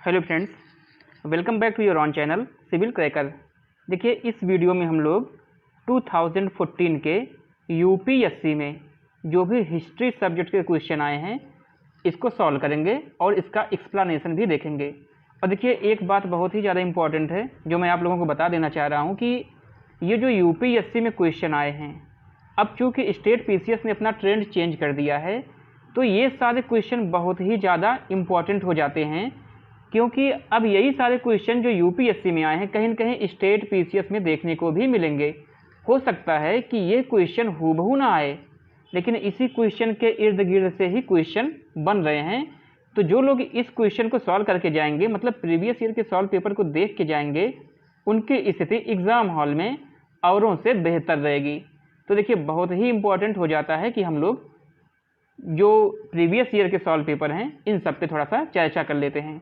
Hello friends, welcome back to your own channel civil cracker. देखिए, इस video में हम लोग 2014 के यूपीएससी में जो भी हिस्ट्री सब्जेक्ट के क्वेश्चन आए हैं इसको सॉल्व करेंगे और इसका एक्सप्लेनेशन भी देखेंगे। और देखिए, एक बात बहुत ही ज़्यादा इम्पॉर्टेंट है जो मैं आप लोगों को बता देना चाह रहा हूँ कि ये जो यूपीएससी में क्वेश्चन आए हैं, अब चूँकि स्टेट पीसीएस ने अपना ट्रेंड चेंज कर दिया है तो ये सारे क्वेश्चन बहुत ही ज़्यादा इम्पॉर्टेंट हो जाते हैं, क्योंकि अब यही सारे क्वेश्चन जो यूपीएससी में आए हैं कहीं न कहीं स्टेट पीसीएस में देखने को भी मिलेंगे। हो सकता है कि ये क्वेश्चन हूबहू ना आए, लेकिन इसी क्वेश्चन के इर्द गिर्द से ही क्वेश्चन बन रहे हैं। तो जो लोग इस क्वेश्चन को सॉल्व करके जाएंगे, मतलब प्रीवियस ईयर के सॉल्व पेपर को देख के जाएंगे, उनकी स्थिति एग्ज़ाम हॉल में औरों से बेहतर रहेगी। तो देखिए, बहुत ही इम्पोर्टेंट हो जाता है कि हम लोग जो प्रीवियस ईयर के सॉल्व पेपर हैं इन सब पे थोड़ा सा चर्चा कर लेते हैं।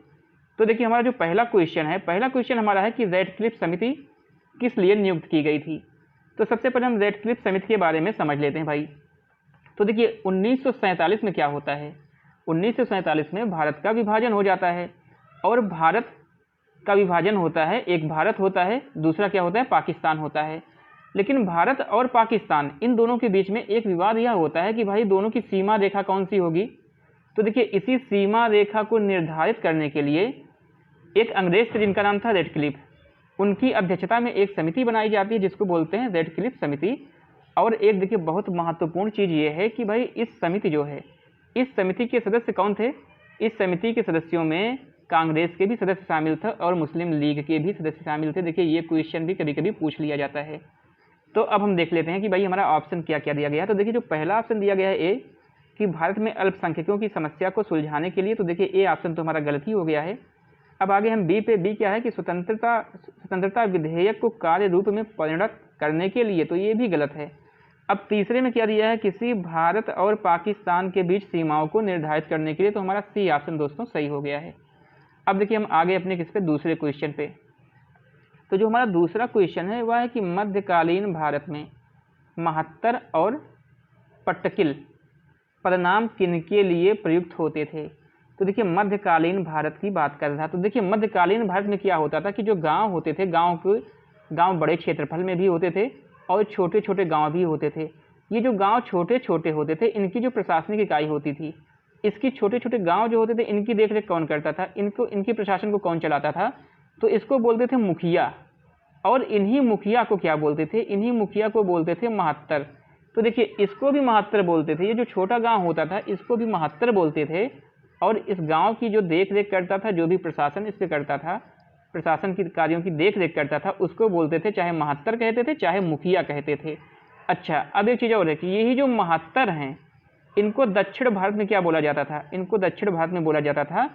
तो देखिए, हमारा जो पहला क्वेश्चन हमारा है कि रेडक्लिफ समिति किस लिए नियुक्त की गई थी। तो सबसे पहले हम रेडक्लिफ समिति के बारे में समझ लेते हैं भाई। तो देखिए, 1947 में क्या होता है, 1947 में भारत का विभाजन हो जाता है। और भारत का विभाजन होता है, एक भारत होता है, दूसरा क्या होता है, पाकिस्तान होता है। लेकिन भारत और पाकिस्तान इन दोनों के बीच में एक विवाद यह होता है कि भाई दोनों की सीमा रेखा कौन सी होगी। तो देखिए, इसी सीमा रेखा को निर्धारित करने के लिए एक अंग्रेज थे जिनका नाम था रेडक्लिफ, उनकी अध्यक्षता में एक समिति बनाई जाती है जिसको बोलते हैं रेडक्लिफ समिति। और एक देखिए, बहुत महत्वपूर्ण चीज़ ये है कि भाई इस समिति जो है, इस समिति के सदस्य कौन थे। इस समिति के सदस्यों में कांग्रेस के भी सदस्य शामिल थे और मुस्लिम लीग के भी सदस्य शामिल थे। देखिए, ये क्वेश्चन भी कभी कभी पूछ लिया जाता है। तो अब हम देख लेते हैं कि भाई हमारा ऑप्शन क्या क्या दिया गया है। तो देखिए, जो पहला ऑप्शन दिया गया है ए, कि भारत में अल्पसंख्यकों की समस्या को सुलझाने के लिए। तो देखिए, ए ऑप्शन तो हमारा गलत ही हो गया है। अब आगे हम बी पे, बी क्या है कि स्वतंत्रता विधेयक को कार्य रूप में परिणत करने के लिए। तो ये भी गलत है। अब तीसरे में क्या दिया है, किसी भारत और पाकिस्तान के बीच सीमाओं को निर्धारित करने के लिए। तो हमारा सी ऑप्शन दोस्तों सही हो गया है। अब देखिए, हम आगे अपने किस पे, दूसरे क्वेश्चन पे। तो जो हमारा दूसरा क्वेश्चन है वह है कि मध्यकालीन भारत में महत्तर और पट्टकिल पदनाम किनके लिए प्रयुक्त होते थे। तो देखिए, मध्यकालीन भारत की बात कर रहा था। तो देखिए, मध्यकालीन भारत में क्या होता था कि जो गांव होते थे, गांव बड़े क्षेत्रफल में भी होते थे और छोटे छोटे गांव भी होते थे। ये जो गांव छोटे छोटे होते थे, इनकी जो प्रशासनिक इकाई होती थी, इसकी छोटे छोटे गांव जो होते थे इनकी देखरेख कौन करता था, इनकी प्रशासन को कौन चलाता था। तो इसको बोलते थे मुखिया। और इन्हीं मुखिया को क्या बोलते थे, इन्हीं मुखिया को बोलते थे महत्तर। तो देखिए, इसको भी महत्तर बोलते थे। ये जो छोटा गांव होता था इसको भी महत्तर बोलते थे। और इस गांव की जो देख रेख करता था, जो भी प्रशासन इस पे करता था, प्रशासन की कार्यों की देख रेख करता था, उसको बोलते थे, चाहे महत्तर कहते थे चाहे मुखिया कहते थे। अच्छा, अब एक चीज़ और है कि यही जो महत्तर हैं इनको दक्षिण भारत में क्या बोला जाता था, इनको दक्षिण भारत में बोला जाता था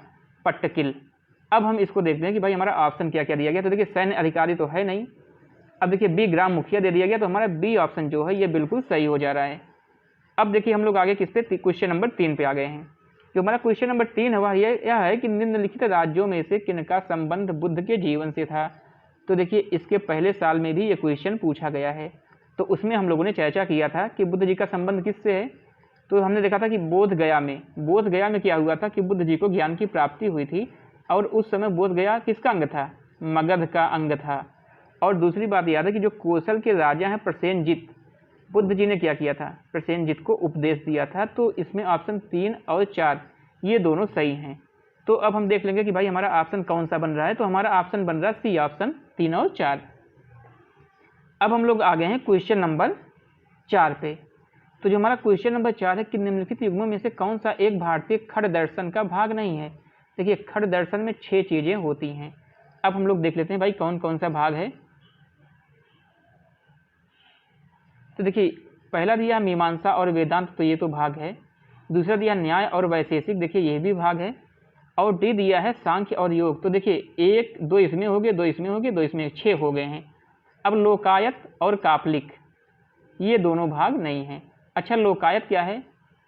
पट्टकिल। अब हम इसको देखते हैं कि भाई हमारा ऑप्शन क्या क्या दिया गया। तो देखिए, सैन्य अधिकारी तो है नहीं। अब देखिए, बी ग्राम मुखिया दे दिया गया। तो हमारा बी ऑप्शन जो है ये बिल्कुल सही हो जा रहा है। अब देखिए, हम लोग आगे किस पे, क्वेश्चन नंबर 3 पे आ गए हैं। जो हमारा क्वेश्चन नंबर 3 है वह यह है कि निम्नलिखित राज्यों में से किनका संबंध बुद्ध के जीवन से था। तो देखिए, इसके पहले साल में भी ये क्वेश्चन पूछा गया है। तो उसमें हम लोगों ने चर्चा किया था कि बुद्ध जी का संबंध किससे है। तो हमने देखा था कि बोध गया में क्या हुआ था कि बुद्ध जी को ज्ञान की प्राप्ति हुई थी। और उस समय बोध गया किसका अंग था, मगध का अंग था। और दूसरी बात याद है कि जो कोसल के राजा हैं प्रसेनजित, बुद्ध जी ने क्या किया था, प्रसेनजित को उपदेश दिया था। तो इसमें ऑप्शन 3 और 4 ये दोनों सही हैं। तो अब हम देख लेंगे कि भाई हमारा ऑप्शन कौन सा बन रहा है। तो हमारा ऑप्शन बन रहा है सी ऑप्शन 3 और 4। अब हम लोग आ गए हैं क्वेश्चन नंबर 4 पे। तो जो हमारा क्वेश्चन नंबर 4 है कि निम्नलिखित युग्मों में से कौन सा एक भारतीय खड़ दर्शन का भाग नहीं है। देखिए, खड़ दर्शन में 6 चीज़ें होती हैं। अब हम लोग देख लेते हैं भाई कौन कौन सा भाग है। तो देखिए, पहला दिया मीमांसा और वेदांत, तो ये तो भाग है। दूसरा दिया न्याय और वैशेषिक, देखिए ये भी भाग है। और डी दिया है सांख्य और योग। तो देखिए, 1 2 इसमें हो गए, 2 इसमें हो गए, 2 इसमें, 6 हो गए हैं। अब लोकायत और कापलिक ये दोनों भाग नहीं हैं। अच्छा, लोकायत क्या है।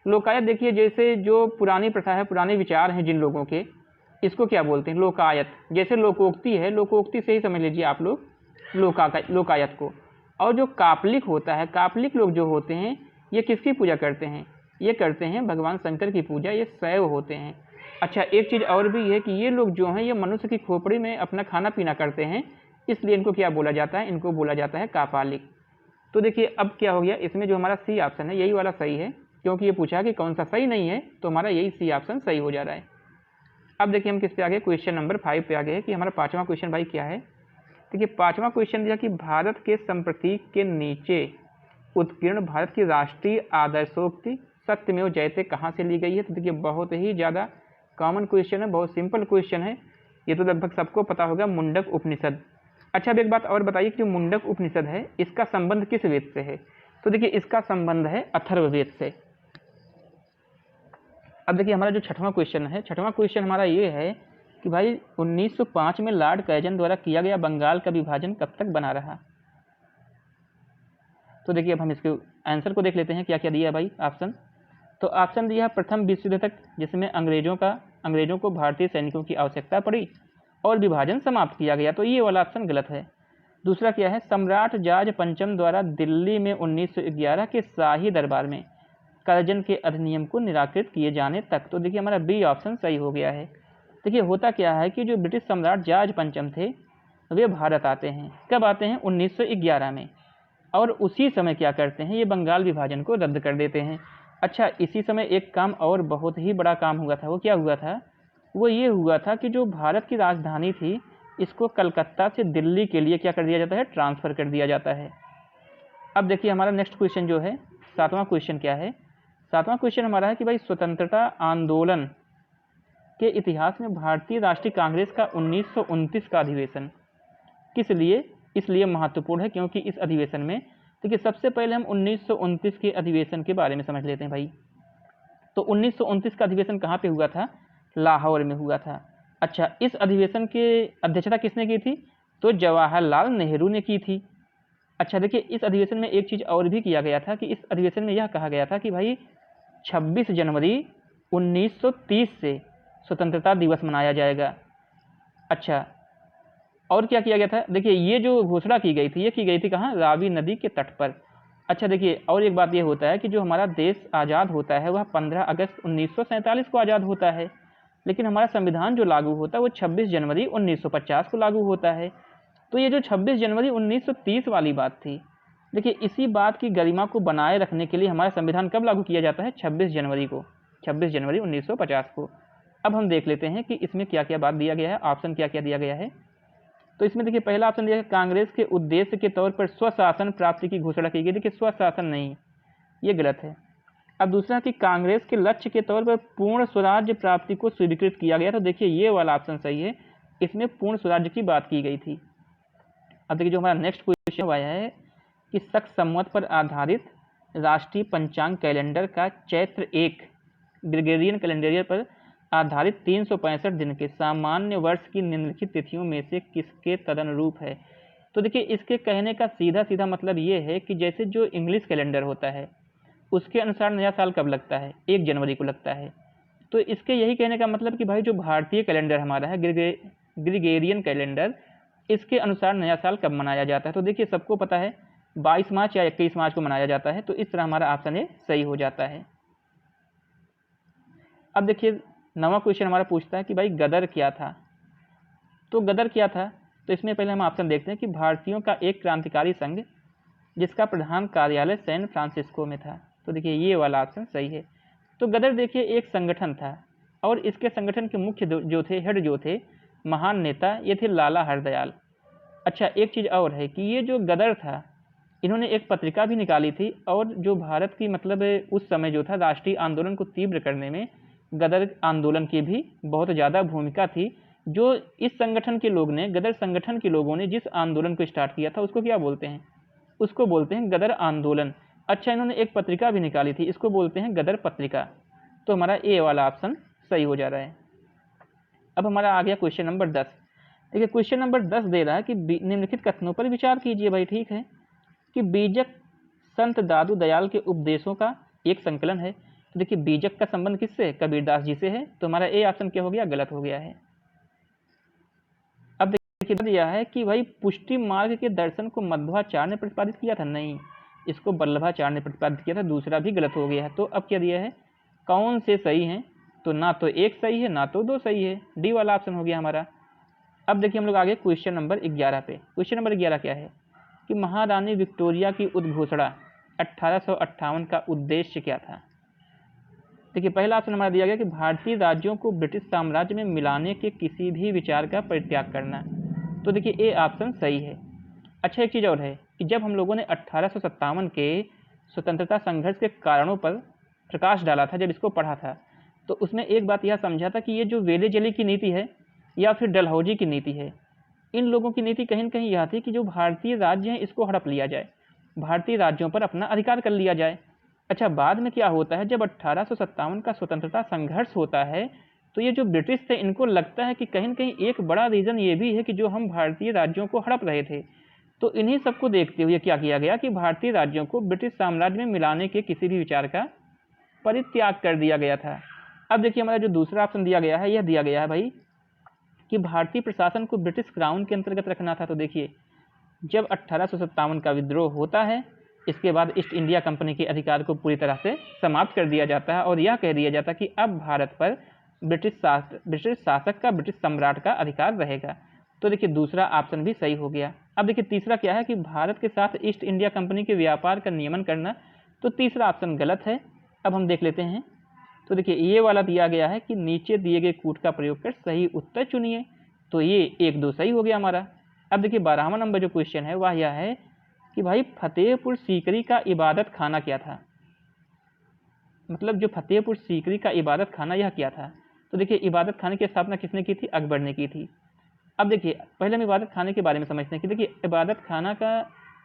लोकायत देखिए, जैसे जो पुरानी प्रथा है, पुराने विचार हैं जिन लोगों के, इसको क्या बोलते हैं, लोकायत। जैसे लोकोक्ति है, लोकोक्ति से ही समझ लीजिए आप लोग लोकायत को। और जो कापलिक होता है, कापलिक लोग जो होते हैं ये किसकी पूजा करते हैं, ये करते हैं भगवान शंकर की पूजा, ये शैव होते हैं। अच्छा, एक चीज़ और भी है कि ये लोग जो हैं ये मनुष्य की खोपड़ी में अपना खाना पीना करते हैं, इसलिए इनको क्या बोला जाता है, इनको बोला जाता है कापालिक। तो देखिए अब क्या हो गया, इसमें जो हमारा सी ऑप्शन है यही वाला सही है, क्योंकि ये पूछा कि कौन सा सही नहीं है, तो हमारा यही सी ऑप्शन सही हो जा रहा है। अब देखिए हम किस पे आ गए, क्वेश्चन नंबर 5 पे आ गए कि हमारा 5वां क्वेश्चन भाई क्या है। देखिए 5वां क्वेश्चन दिया कि भारत के संप्रतीक के नीचे उत्कीर्ण भारत की राष्ट्रीय आदर्शोक्ति सत्यमेव जयते कहाँ से ली गई है। तो देखिए बहुत ही ज़्यादा कॉमन क्वेश्चन है, बहुत सिंपल क्वेश्चन है, ये तो लगभग सबको पता होगा, मुंडक उपनिषद। अच्छा, अब एक बात और बताइए कि जो मुंडक उपनिषद है इसका संबंध किस वेद से है। तो देखिए इसका संबंध है अथर्ववेद से। अब देखिए हमारा जो 6वां क्वेश्चन है, 6वां क्वेश्चन हमारा ये है कि भाई 1905 में लॉर्ड कर्जन द्वारा किया गया बंगाल का विभाजन कब तक बना रहा। तो देखिए अब हम इसके आंसर को देख लेते हैं, क्या क्या दिया भाई ऑप्शन। तो ऑप्शन दिया है प्रथम विश्व युद्ध तक, जिसमें अंग्रेजों को भारतीय सैनिकों की आवश्यकता पड़ी और विभाजन समाप्त किया गया, तो ये वाला ऑप्शन गलत है। दूसरा क्या है, सम्राट जॉर्ज पंचम द्वारा दिल्ली में 1911 के शाही दरबार में कर्जन के अधिनियम को निराकृत किए जाने तक, तो देखिए हमारा बी ऑप्शन सही हो गया है। देखिए होता क्या है कि जो ब्रिटिश सम्राट जॉर्ज पंचम थे वे भारत आते हैं, कब आते हैं, 1911 में, और उसी समय क्या करते हैं, ये बंगाल विभाजन को रद्द कर देते हैं। अच्छा, इसी समय एक काम और बहुत ही बड़ा काम हुआ था, वो क्या हुआ था, वो ये हुआ था कि जो भारत की राजधानी थी इसको कलकत्ता से दिल्ली के लिए क्या कर दिया जाता है, ट्रांसफ़र कर दिया जाता है। अब देखिए हमारा नेक्स्ट क्वेश्चन जो है 7वां क्वेश्चन क्या है। 7वां क्वेश्चन हमारा है कि भाई स्वतंत्रता आंदोलन के इतिहास में भारतीय राष्ट्रीय कांग्रेस का 1929 का अधिवेशन किस लिए इसलिए महत्वपूर्ण है, क्योंकि इस अधिवेशन में, देखिए सबसे पहले हम 1929 के अधिवेशन के बारे में समझ लेते हैं भाई। तो 1929 का अधिवेशन कहाँ पे हुआ था, लाहौर में हुआ था। अच्छा, इस अधिवेशन की अध्यक्षता किसने की थी, तो जवाहरलाल नेहरू ने की थी। अच्छा देखिए इस अधिवेशन में एक चीज़ और भी किया गया था कि इस अधिवेशन में यह कहा गया था कि भाई 26 जनवरी 1930 से स्वतंत्रता दिवस मनाया जाएगा। अच्छा, और क्या किया गया था, देखिए ये जो घोषणा की गई थी ये की गई थी कहाँ, रावी नदी के तट पर। अच्छा देखिए और एक बात ये होता है कि जो हमारा देश आज़ाद होता है वह 15 अगस्त 1947 को आज़ाद होता है, लेकिन हमारा संविधान जो लागू होता है वो 26 जनवरी 1950 को लागू होता है। तो ये जो 26 जनवरी 1930 वाली बात थी, देखिए इसी बात की गरिमा को बनाए रखने के लिए हमारा संविधान कब लागू किया जाता है, 26 जनवरी को, 26 जनवरी 1950 को। अब हम देख लेते हैं कि इसमें क्या क्या बात दिया गया है, ऑप्शन क्या क्या दिया गया है। तो इसमें देखिए पहला ऑप्शन दिया है कांग्रेस के उद्देश्य के तौर पर स्वशासन प्राप्ति की घोषणा की गई। देखिए स्वशासन नहीं, ये गलत है। अब दूसरा कि कांग्रेस के लक्ष्य के तौर पर पूर्ण स्वराज्य प्राप्ति को स्वीकृत किया गया, तो देखिए ये वाला ऑप्शन सही है, इसमें पूर्ण स्वराज्य की बात की गई थी। अब देखिए जो हमारा नेक्स्ट क्वेश्चन आया है कि शक संवत पर आधारित राष्ट्रीय पंचांग कैलेंडर का चैत्र 1 ग्रेगोरियन कैलेंडर पर आधारित 365 दिन के सामान्य वर्ष की निम्नलिखित तिथियों में से किसके तदनुरूप है। तो देखिए इसके कहने का सीधा सीधा मतलब ये है कि जैसे जो इंग्लिश कैलेंडर होता है उसके अनुसार नया साल कब लगता है, 1 जनवरी को लगता है। तो इसके यही कहने का मतलब कि भाई जो भारतीय कैलेंडर हमारा है ग्रेगोरियन कैलेंडर, इसके अनुसार नया साल कब मनाया जाता है। तो देखिए सबको पता है 22 मार्च या 21 मार्च को मनाया जाता है, तो इस तरह हमारा ऑप्शन ए सही हो जाता है। अब देखिए 9वां क्वेश्चन हमारा पूछता है कि भाई गदर क्या था। तो गदर क्या था, तो इसमें पहले हम ऑप्शन देखते हैं कि भारतीयों का एक क्रांतिकारी संघ जिसका प्रधान कार्यालय सैन फ्रांसिस्को में था। तो देखिए ये वाला ऑप्शन सही है। तो गदर देखिए एक संगठन था और इसके संगठन के मुख्य जो थे, हेड जो थे, महान नेता, ये थे लाला हरदयाल। अच्छा एक चीज़ और है कि ये जो गदर था इन्होंने एक पत्रिका भी निकाली थी, और जो भारत की मतलब उस समय जो था राष्ट्रीय आंदोलन को तीव्र करने में गदर आंदोलन की भी बहुत ज़्यादा भूमिका थी। जो इस संगठन के लोग ने, गदर संगठन के लोगों ने जिस आंदोलन को स्टार्ट किया था उसको क्या बोलते हैं, उसको बोलते हैं गदर आंदोलन। अच्छा इन्होंने एक पत्रिका भी निकाली थी, इसको बोलते हैं गदर पत्रिका। तो हमारा ए वाला ऑप्शन सही हो जा रहा है। अब हमारा आ गया क्वेश्चन नंबर 10। देखिए क्वेश्चन नंबर 10 दे रहा है कि निम्नलिखित कथनों पर विचार कीजिए। भाई ठीक है कि बीजक संत दादू दयाल के उपदेशों का एक संकलन है। तो देखिए बीजक का संबंध किससे है, कबीरदास जी से है, तो हमारा ए ऑप्शन क्या हो गया, गलत हो गया है। अब देखिए दिया है कि भाई पुष्टि मार्ग के दर्शन को मध्वाचार्य ने प्रतिपादित किया था, नहीं, इसको वल्लभाचार्य ने प्रतिपादित किया था, दूसरा भी गलत हो गया है। तो अब क्या दिया है, कौन से सही हैं, तो ना तो एक सही है ना तो दो सही है, डी वाला ऑप्शन हो गया हमारा। अब देखिए हम लोग आगे क्वेश्चन नंबर 11 पे। क्वेश्चन नंबर 11 क्या है कि महारानी विक्टोरिया की उद्घोषणा 1858 का उद्देश्य क्या था। देखिए पहला ऑप्शन हमारा दिया गया कि भारतीय राज्यों को ब्रिटिश साम्राज्य में मिलाने के किसी भी विचार का परित्याग करना। तो देखिए ए ऑप्शन सही है। अच्छा एक चीज़ और है कि जब हम लोगों ने 1857 के स्वतंत्रता संघर्ष के कारणों पर प्रकाश डाला था, जब इसको पढ़ा था, तो उसमें एक बात यह समझा था कि ये जो वेले जली की नीति है या फिर डलहौजी की नीति है, इन लोगों की नीति कहीं न कहीं यह थी कि जो भारतीय राज्य हैं इसको हड़प लिया जाए, भारतीय राज्यों पर अपना अधिकार कर लिया जाए। अच्छा बाद में क्या होता है, जब 1857 का स्वतंत्रता संघर्ष होता है, तो ये जो ब्रिटिश थे इनको लगता है कि कहीं न कहीं एक बड़ा रीज़न ये भी है कि जो हम भारतीय राज्यों को हड़प रहे थे। तो इन्हीं सबको देखते हुए क्या किया गया कि भारतीय राज्यों को ब्रिटिश साम्राज्य में मिलाने के किसी भी विचार का परित्याग कर दिया गया था। अब देखिए हमारा जो दूसरा ऑप्शन दिया गया है, यह दिया गया है भाई कि भारतीय प्रशासन को ब्रिटिश क्राउन के अंतर्गत रखना था। तो देखिए जब 1857 का विद्रोह होता है, इसके बाद ईस्ट इंडिया कंपनी के अधिकार को पूरी तरह से समाप्त कर दिया जाता है और यह कह दिया जाता है कि अब भारत पर ब्रिटिश शासक का, ब्रिटिश सम्राट का अधिकार रहेगा। तो देखिए दूसरा ऑप्शन भी सही हो गया। अब देखिए तीसरा क्या है कि भारत के साथ ईस्ट इंडिया कंपनी के व्यापार का नियमन करना, तो तीसरा ऑप्शन गलत है। अब हम देख लेते हैं। तो देखिए ये वाला दिया गया है कि नीचे दिए गए कूट का प्रयोग कर सही उत्तर चुनिए। तो ये 1-2 सही हो गया हमारा। अब देखिए 12वां नंबर जो क्वेश्चन है वह यह है कि भाई फतेहपुर सीकरी का इबादत खाना क्या था। मतलब जो फतेहपुर सीकरी का इबादत खाना यह क्या था। तो देखिए इबादत खाने की स्थापना किसने की थी, अकबर ने की थी। अब देखिए पहले हम इबादत खाने के बारे में समझते हैं कि देखिए इबादत खाना का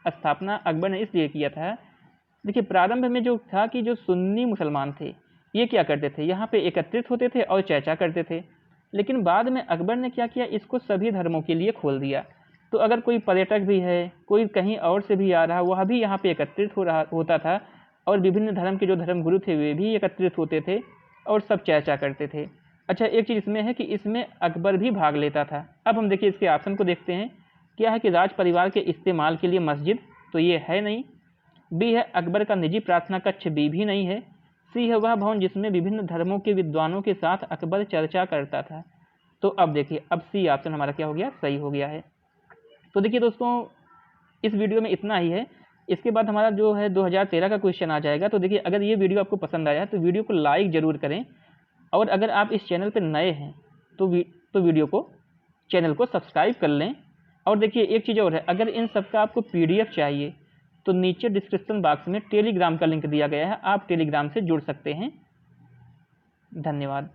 स्थापना अकबर ने इसलिए किया था। देखिए प्रारंभ में जो था कि जो सुन्नी मुसलमान थे ये क्या करते थे, यहाँ पे एकत्रित होते थे और चर्चा करते थे। लेकिन बाद में अकबर ने क्या किया, इसको सभी धर्मों के लिए खोल दिया। तो अगर कोई पर्यटक भी है, कोई कहीं और से भी आ रहा, वह भी यहाँ पे एकत्रित होता था और विभिन्न धर्म के जो धर्मगुरु थे वे भी एकत्रित होते थे और सब चर्चा करते थे। अच्छा एक चीज़ इसमें है कि इसमें अकबर भी भाग लेता था। अब हम देखिए इसके ऑप्शन को देखते हैं। क्या है कि राज परिवार के इस्तेमाल के लिए मस्जिद, तो ये है नहीं। बी है अकबर का निजी प्रार्थना कक्ष, बी भी नहीं है। सी है वह भवन जिसमें विभिन्न धर्मों के विद्वानों के साथ अकबर चर्चा करता था। तो अब देखिए अब सी ऑप्शन हमारा क्या हो गया, सही हो गया है। तो देखिए दोस्तों इस वीडियो में इतना ही है। इसके बाद हमारा जो है 2013 का क्वेश्चन आ जाएगा। तो देखिए अगर ये वीडियो आपको पसंद आया तो वीडियो को लाइक ज़रूर करें और अगर आप इस चैनल पर नए हैं तो वीडियो को, चैनल को सब्सक्राइब कर लें। और देखिए एक चीज़ और है, अगर इन सब का आपको PDF चाहिए तो नीचे डिस्क्रिप्शन बॉक्स में टेलीग्राम का लिंक दिया गया है, आप टेलीग्राम से जुड़ सकते हैं। धन्यवाद।